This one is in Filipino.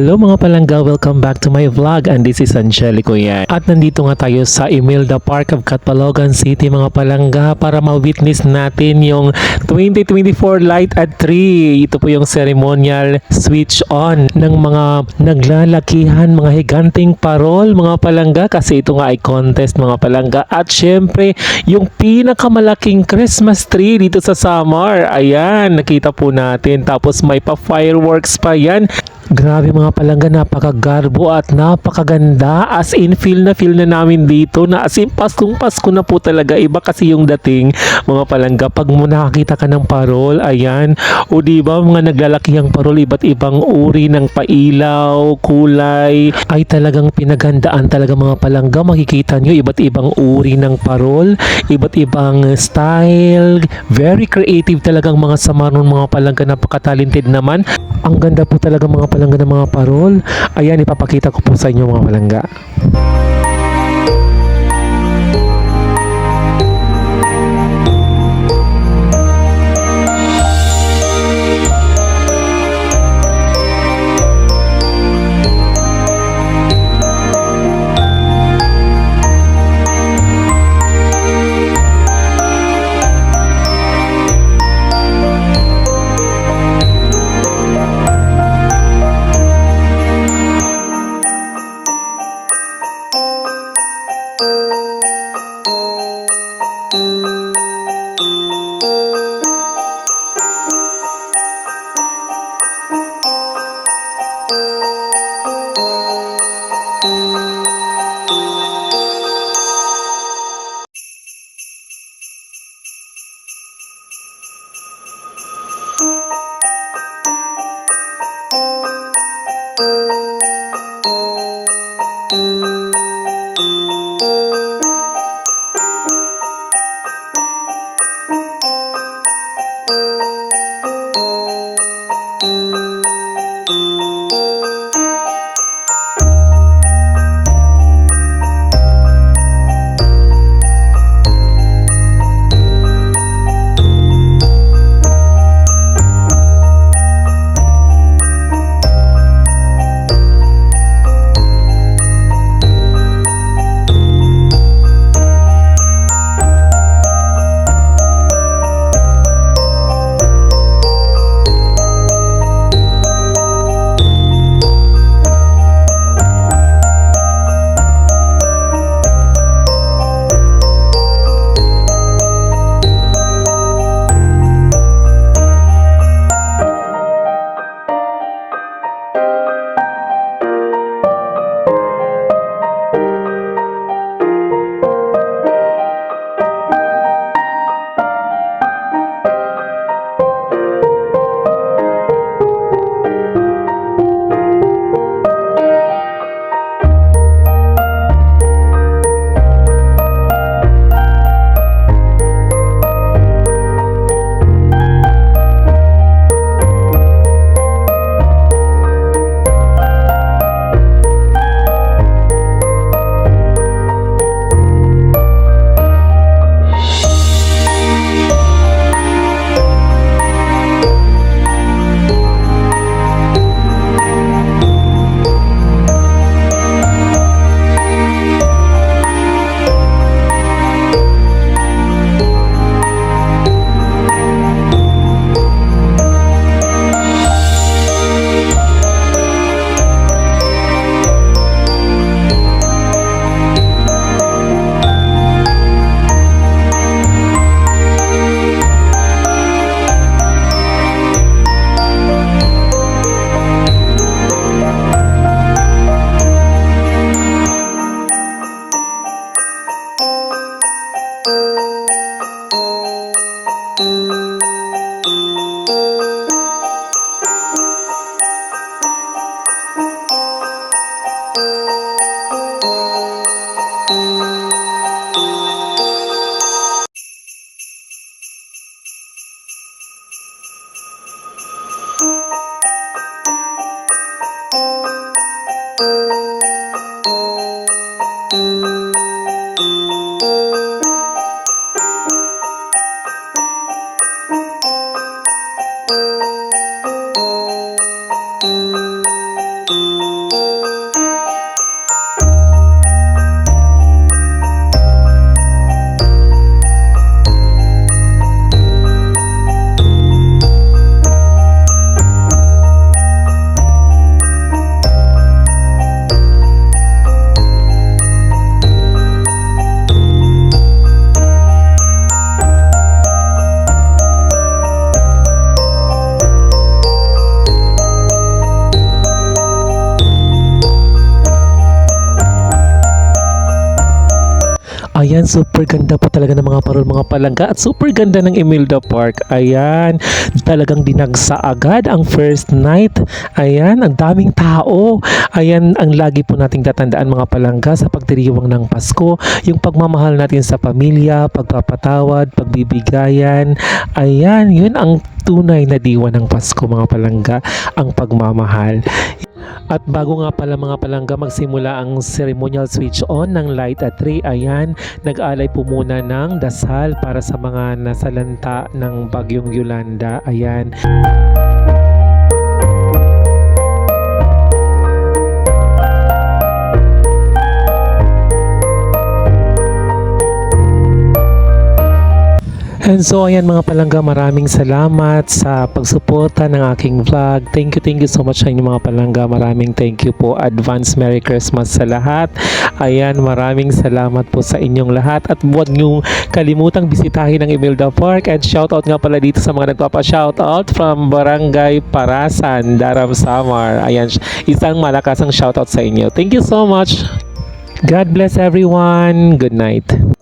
Hello mga palangga, welcome back to my vlog and this is Angelico yan. At nandito nga tayo sa Imelda Park of Catbalogan City mga palangga para ma-witness natin yung 2024 Light at Tree. Ito po yung ceremonial switch on ng mga naglalakihan, mga higanting parol mga palangga, kasi ito nga ay contest mga palangga. At syempre yung pinakamalaking Christmas tree dito sa Samar, ayan nakita po natin, tapos may pa fireworks pa yan. Grabe mga palangga, napakagarbo at napakaganda. As in, feel na namin dito na as in Paskong Pasko na po talaga. Iba kasi yung dating mga palangga pag mo nakakita ka ng parol, ayan. O diba mga naglalakihang parol, iba't ibang uri ng pailaw, kulay, ay talagang pinagandaan talaga mga palangga. Makikita nyo iba't ibang uri ng parol, iba't ibang style. Very creative talagang mga Samaron mga palangga, napaka-talented naman. Ang ganda po talaga mga palangga ng mga parol. Ayan, ipapakita ko po sa inyo mga palangga. Ayan, super ganda po talaga ng mga parol, mga palangga at super ganda ng Imelda Park. Ayan, talagang dinagsa agad ang first night. Ayan, ang daming tao. Ayan, ang lagi po nating tatandaan mga palangga sa pagdiriwang ng Pasko, yung pagmamahal natin sa pamilya, pagpapatawad, pagbibigayan. Ayan, yun ang tunay na diwa ng Pasko mga palangga, ang pagmamahal. At bago nga pala mga palangga magsimula ang ceremonial switch on ng light at tree, ayan, nag-alay po muna ng dasal para sa mga nasalanta ng bagyong Yolanda. Ayan. And so ayan mga palangga, maraming salamat sa pagsuporta ng aking vlog. Thank you so much sa inyo mga palangga. Maraming thank you po. Advance Merry Christmas sa lahat. Ayan, maraming salamat po sa inyong lahat. At huwag niyong kalimutang bisitahin ang Imelda Park. And shoutout nga pala dito sa mga nagpapa-shoutout from Barangay Parasan, Daram, Samar. Ayan, isang malakasang shoutout sa inyo. Thank you so much. God bless everyone. Good night.